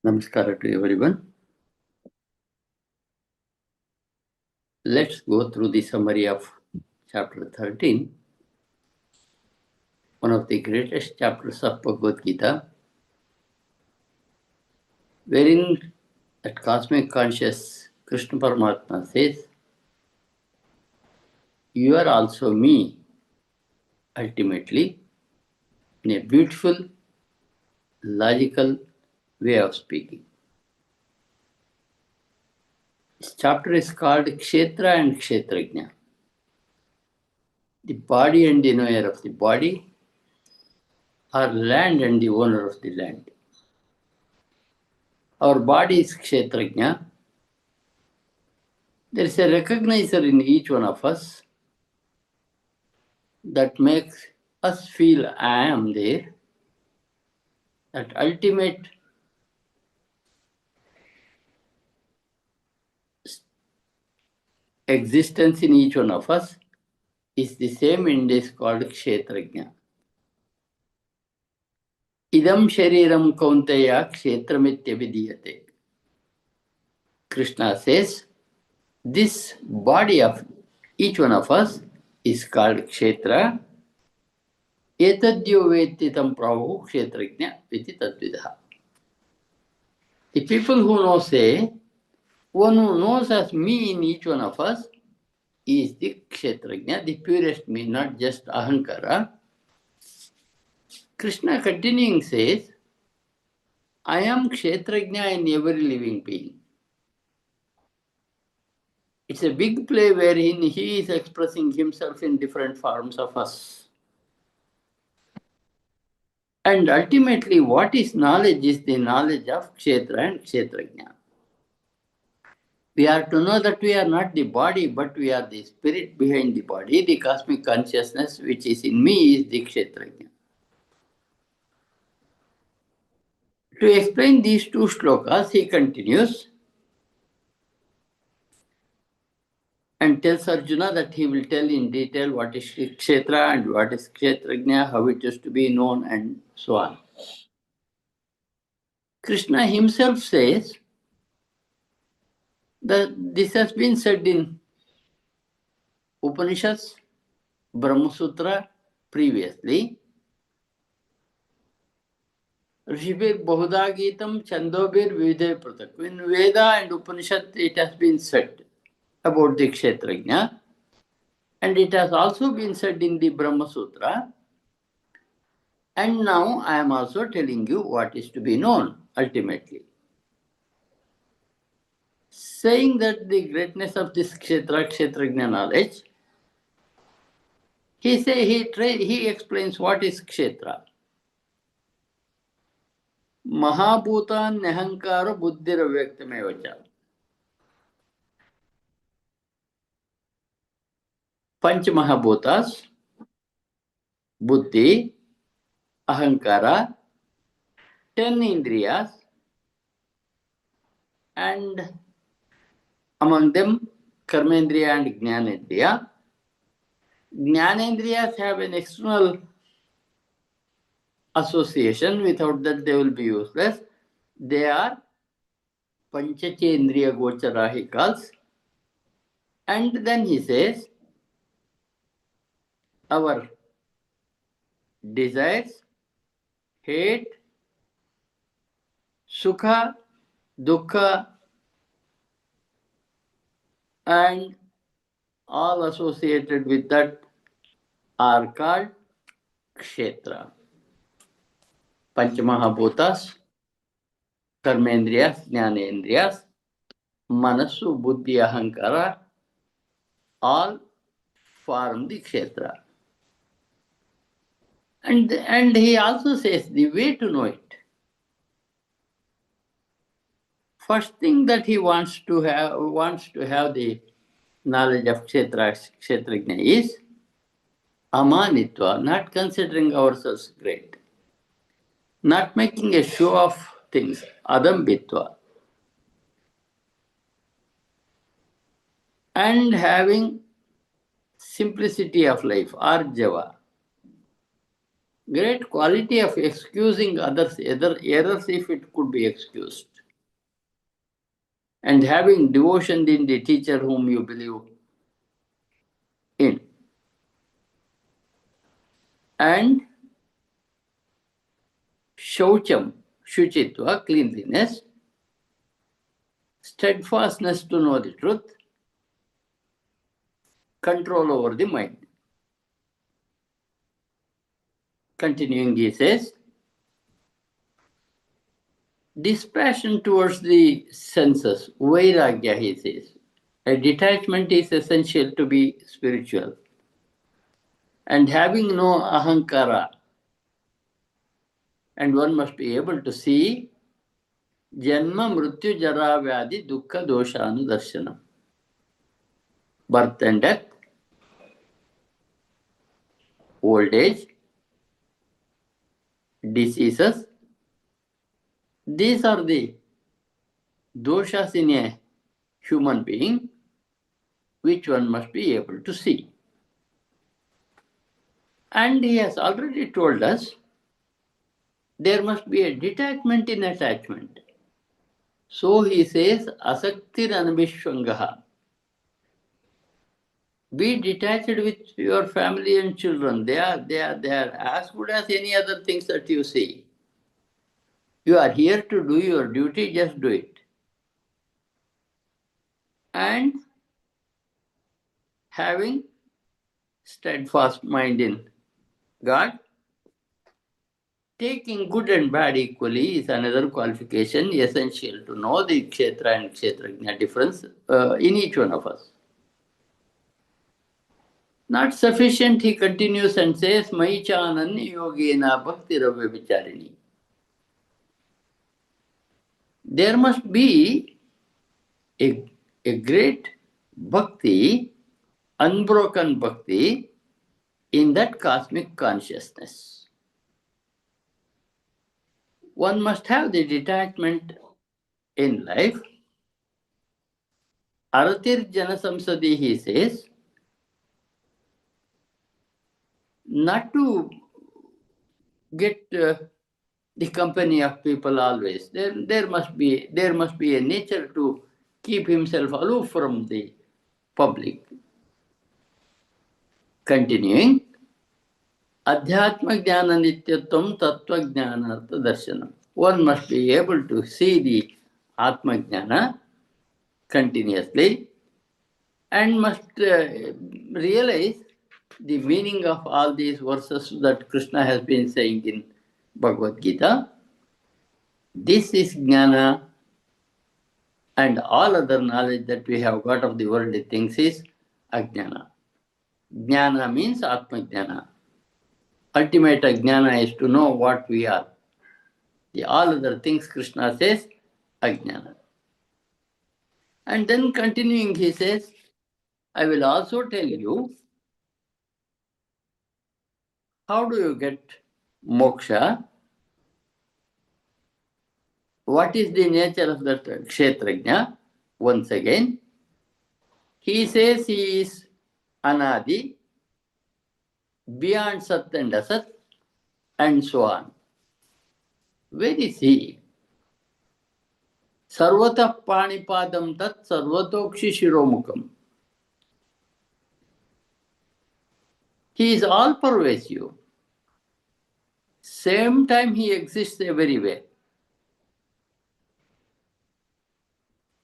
Namaskara to everyone. Let's go through the summary of chapter 13, one of the greatest chapters of Bhagavad Gita, wherein that cosmic conscious Krishna Paramatma says, "You are also me," ultimately, in a beautiful, logical way of speaking. This chapter is called Kshetra and Kshetrajna. The body and the knower of the body, or land and the owner of the land. Our body is Kshetrajna. There is a recognizer in each one of us that makes us feel I am there. That ultimate existence in each one of us is the same index called Kshetrajna. Idam shariram kaunteya kshetramityabhidiyate. Krishna says, this body of each one of us is called Kshetra. Etadyo vetitam prahu kshetrajna viti tadvidaha. The people who know say, one who knows as me in each one of us is the Kshetrajna, the purest me, not just Ahankara. Krishna continuing says, I am Kshetrajna in every living being. It's a big play wherein he is expressing himself in different forms of us. And ultimately, what is knowledge is the knowledge of Kshetra and Kshetrajna. We are to know that we are not the body, but we are the spirit behind the body. The cosmic consciousness which is in me is the Kshetrajna. To explain these two shlokas, he continues and tells Arjuna that he will tell in detail what is Kshetra and what is Kshetrajna, how it is to be known, and so on. Krishna himself says that this has been said in Upanishads, Brahma Sutra previously. Rishibir Bahuda Gitam Chandobir Vividhe Pratak. In Veda and Upanishad, it has been said about the Kshetrajna. And it has also been said in the Brahma Sutra. And now I am also telling you what is to be known ultimately. Saying that the greatness of this Kshetrajna knowledge, he explains what is Kshetra. Mahabhutan Nehankara Buddhira Vyaktamevacha. Panch Mahabhutas, Buddhi, Ahankara, 10 Indriyas, and among them Karmendriya and Jnanendriya. Jnanendriyas have an external association, without that they will be useless. They are Panchachendriya Gochara, he calls. And then he says, our desires, hate, sukha, dukkha, and all associated with that are called Kshetra. Panchamahabhutas, Karmendriyas, Jnanendriyas, Manasu, Buddhi, Ahankara, all form the Kshetra. And he also says the way to know it. First thing that he wants to have the knowledge of Kshetrajna is amanitva, not considering ourselves great, not making a show of things, adambitva, and having simplicity of life, arjava, great quality of excusing others' errors if it could be excused. and having devotion in the teacher whom you believe in. And shaucham, shuchitva, cleanliness, steadfastness to know the truth, control over the mind. Continuing, he says, dispassion towards the senses, vairagya, he says. A detachment is essential to be spiritual. And having no ahankara, and one must be able to see janma, mrityu, jara, vyadi, dukkha, dosha, anudarshanam. Birth and death, old age, diseases. These are the doshas in a human being, which one must be able to see. And he has already told us there must be a detachment in attachment. So he says, asaktir anabhishwangaha. Be detached with your family and children. They are as good as any other things that you see. You are here to do your duty, just do it. And having steadfast mind in God, taking good and bad equally is another qualification essential to know the kshetra and kshetrajna difference in each one of us. Not sufficient, he continues and says, Maichanan yogena bhakti ravya vicharini. There must be a great bhakti, unbroken bhakti, in that cosmic consciousness. One must have the detachment in life. Aratir Jana Samsadi, he says, not to get the company of people always. There must be a nature to keep himself aloof from the public. Continuing, Adhyatma Jnana Nityatvam Tattva Jnanartha Darshanam. One must be able to see the Atma Jnana continuously and must realize the meaning of all these verses that Krishna has been saying in Bhagavad Gita. This is Jnana, and all other knowledge that we have got of the worldly things is Ajnana. Jnana means Atma Jnana. Ultimate Jnana is to know what we are. The all other things, Krishna says, Ajnana. And then continuing, he says, I will also tell you how do you get moksha. What is the nature of that kshetrajna? Once again, he says he is anadi, beyond sat and asat, and so on. Where is he? Sarvata panipadam tat sarvatokshi shiromukam. He is all pervasive. Same time he exists everywhere.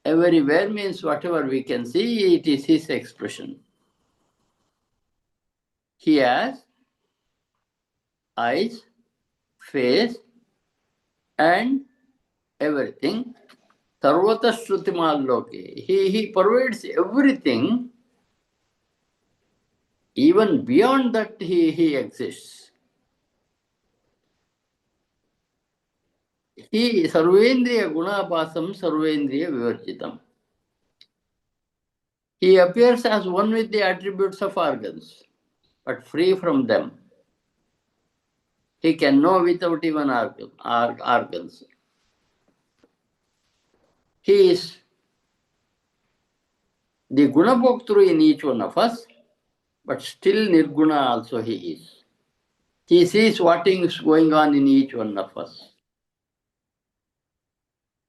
Everywhere means whatever we can see, it is his expression. He has eyes, face, and everything. Sarvata Shrutimal Loke. He pervades everything. Even beyond that, he exists. He Sarvendriya Gunabhasam Sarvendriya Vivarjitam. He appears as one with the attributes of organs, but free from them. He can know without even organs. He is the Gunabhoktru in each one of us, but still Nirguna also he is. He sees what is going on in each one of us.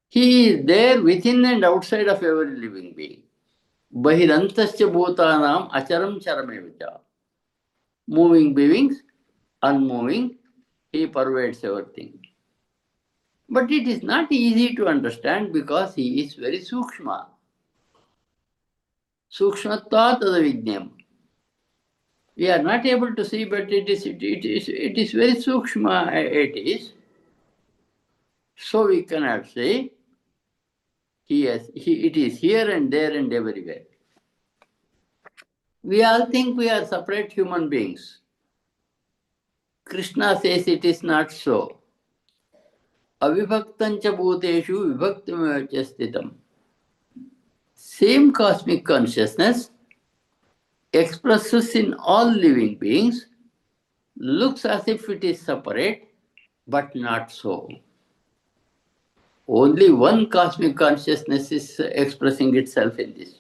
He is there within and outside of every living being. Bahirantascha bhutanam acharam charamevacha. Moving beings, unmoving, he pervades everything. But it is not easy to understand because he is very sukshma. Sukshmatva tadavijnam. We are not able to see, but it is very sukshma. It is. So we cannot say it is here and there and everywhere. We all think we are separate human beings. Krishna says it is not so. Avibhaktancha bhuteshu vibhaktameva stitam. Same cosmic consciousness expresses in all living beings, looks as if it is separate, but not so. Only one cosmic consciousness is expressing itself in this.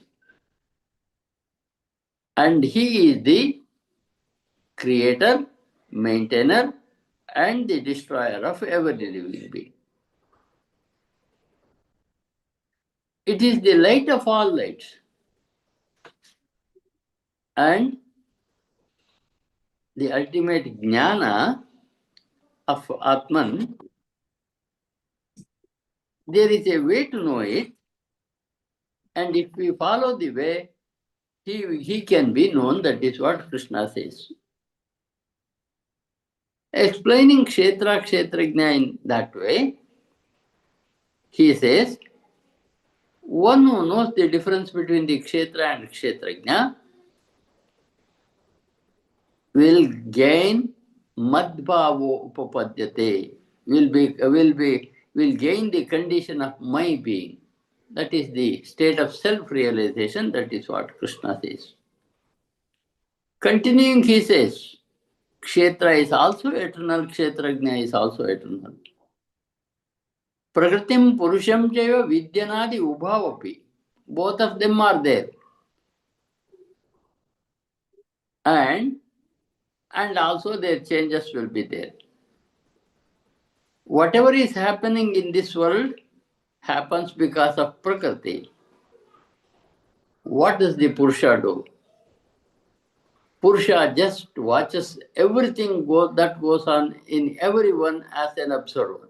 And he is the creator, maintainer, and the destroyer of every living being. It is the light of all lights. And the ultimate jnana of Atman, there is a way to know it, and if we follow the way, he can be known. That is what Krishna says. Explaining Kshetra, Kshetrajna in that way, he says, one who knows the difference between the Kshetra and Kshetrajna will gain madbhavo upapadyate, will gain the condition of my being. That is the state of self-realization. That is what Krishna says. Continuing, he says, Kshetra is also eternal, Kshetrajna is also eternal. Prakritim Purusham Chaiva Vidyanadi Ubhavapi. Both of them are there. And also their changes will be there. Whatever is happening in this world happens because of Prakriti. What does the Purusha do? Purusha just watches everything that goes on in everyone as an observer.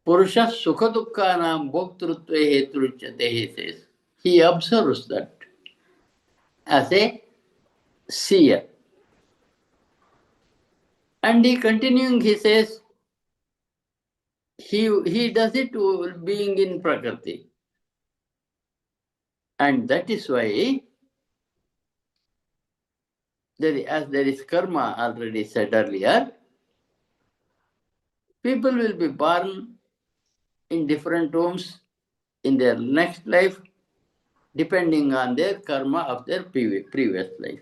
Purusha sukha dukkhanam bhoktrutve heturuchyate, he says. He observes that as a seer. And he continuing, he says, he does it being in Prakriti. And that is why, as there is karma already said earlier, people will be born in different homes in their next life, depending on their karma of their previous life.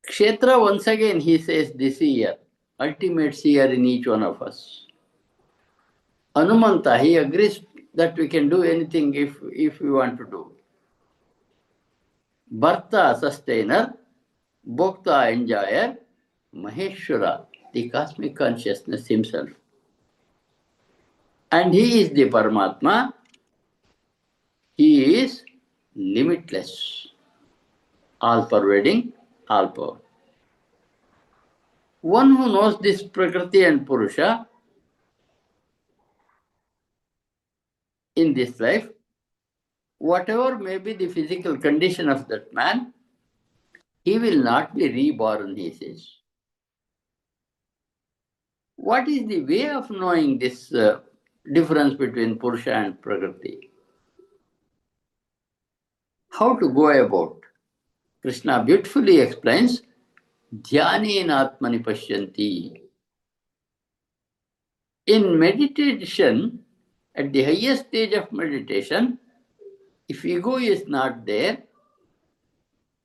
Kshetra, once again, he says, the seer, ultimate seer in each one of us. Anumanta, he agrees that we can do anything if we want to do. Bharta, sustainer, Bhokta, enjoyer, Maheshwara, the cosmic consciousness himself. And he is the Paramatma. He is limitless, all-pervading, all-power. One who knows this Prakriti and Purusha in this life, whatever may be the physical condition of that man, he will not be reborn, he says. What is the way of knowing this difference between Purusha and Prakriti? How to go about? Krishna beautifully explains, Dhyanena Atmani Pashyanti. In meditation, at the highest stage of meditation, if ego is not there,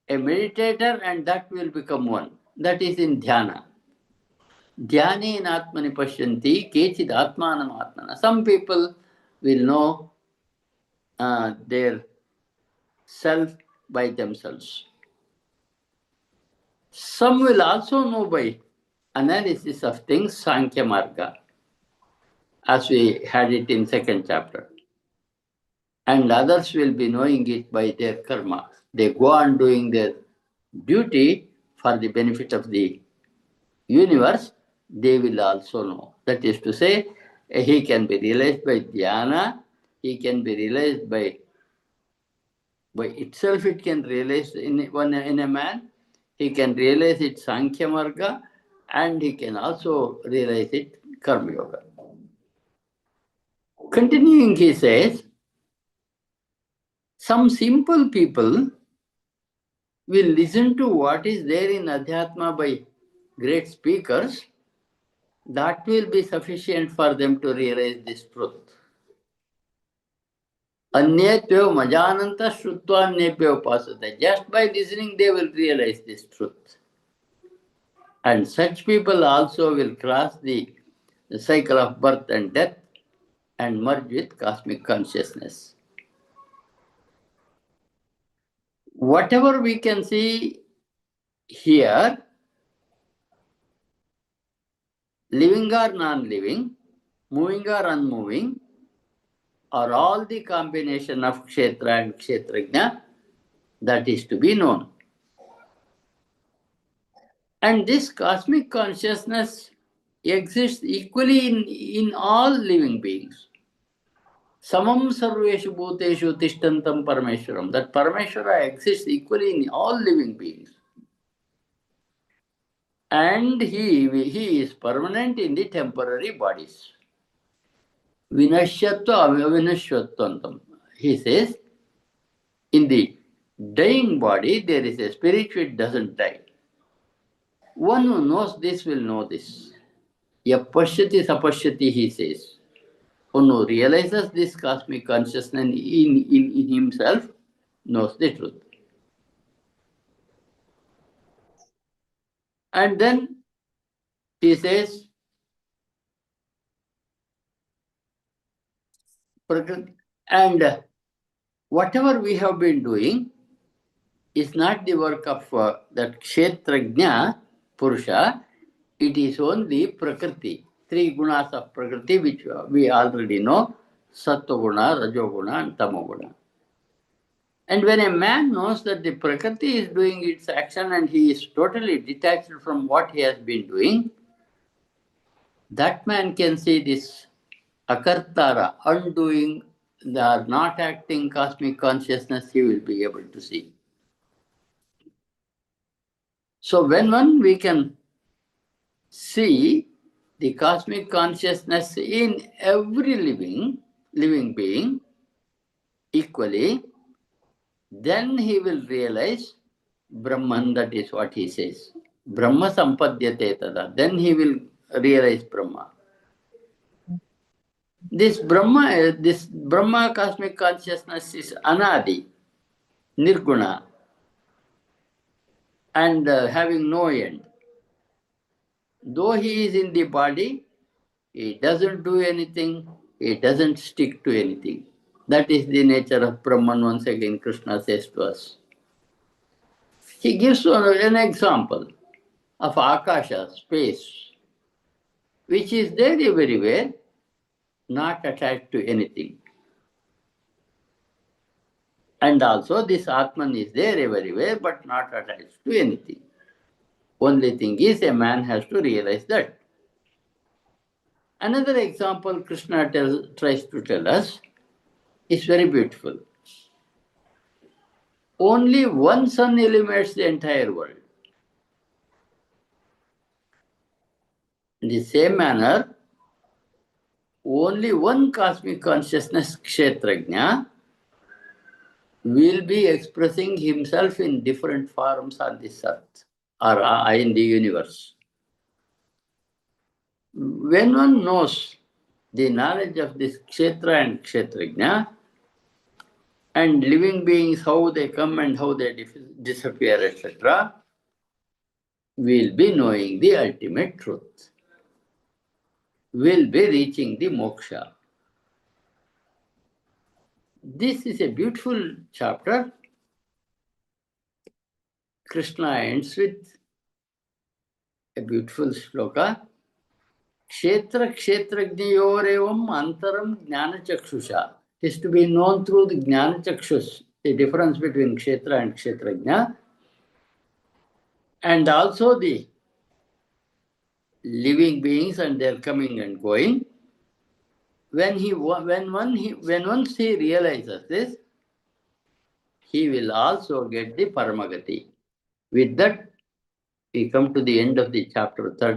a meditator and that will become one. That is in dhyana. Dhyanena Atmani Pashyanti Kechid Atmanam Atmana. Some people will know their self by themselves. Some will also know by analysis of things, Sankhya Marga. as we had it in second chapter. And others will be knowing it by their karma. They go on doing their duty for the benefit of the universe, they will also know. That is to say, he can be realized by dhyana, he can be realized by itself, it can realize in a man, he can realize it Sankhya Marga, and he can also realize it Karma Yoga. Continuing, he says, some simple people will listen to what is there in Adhyatma by great speakers. That will be sufficient for them to realize this truth. Anyetyo majananta shrutva anyepyo upasate. Just by listening, they will realize this truth. And such people also will cross the cycle of birth and death and merge with cosmic consciousness. Whatever we can see here, living or non-living, moving or unmoving, are all the combination of Kshetra and Kshetrajna that is to be known. And this cosmic consciousness exists equally in all living beings. Samam sarveshu bhuteshu tishtantam parameshwaram. That Parameshwara exists equally in all living beings. And he is permanent in the temporary bodies. Vinashyatva avinashvatvantam. He says, in the dying body, there is a spirit which doesn't die. One who knows this will know this. Yapashyati sapashyati, he says. One who realizes this cosmic consciousness in himself knows the truth. And then he says, and whatever we have been doing is not the work of that Kshetrajna Purusha, it is only Prakriti, three gunas of Prakriti which we already know, Sattva Guna, Rajoguna and Tamoguna. And when a man knows that the Prakriti is doing its action and he is totally detached from what he has been doing, that man can see this Akartara, undoing, the not acting cosmic consciousness, he will be able to see. So when we can see the cosmic consciousness in every living being equally, then he will realize Brahman, that is what he says. Brahma sampadyate tada. Then he will realize Brahma. This Brahma cosmic consciousness is anadi, nirguna, and having no end. Though he is in the body, he doesn't do anything, he doesn't stick to anything. That is the nature of Brahman, once again Krishna says to us. He gives an example of Akasha, space, which is there everywhere, not attached to anything. And also this Atman is there everywhere, but not attached to anything. Only thing is, a man has to realize that. Another example Krishna tries to tell us is very beautiful. Only one sun illuminates the entire world. In the same manner, only one cosmic consciousness, Kshetrajna, will be expressing himself in different forms on this earth or in the universe. When one knows the knowledge of this Kshetra and Kshetrajna, and living beings, how they come and how they disappear, etc., will be knowing the ultimate truth. Will be reaching the moksha. This is a beautiful chapter. Krishna ends with a beautiful shloka. Kshetra Kshetrajnayorevam Antaram Jnanachakshusha. It is to be known through the Jnanachakshus, the difference between Kshetra and Kshetrajna, and also the living beings and their coming and going. When once he realizes this, he will also get the Paramagati. With that, we come to the end of the chapter 13.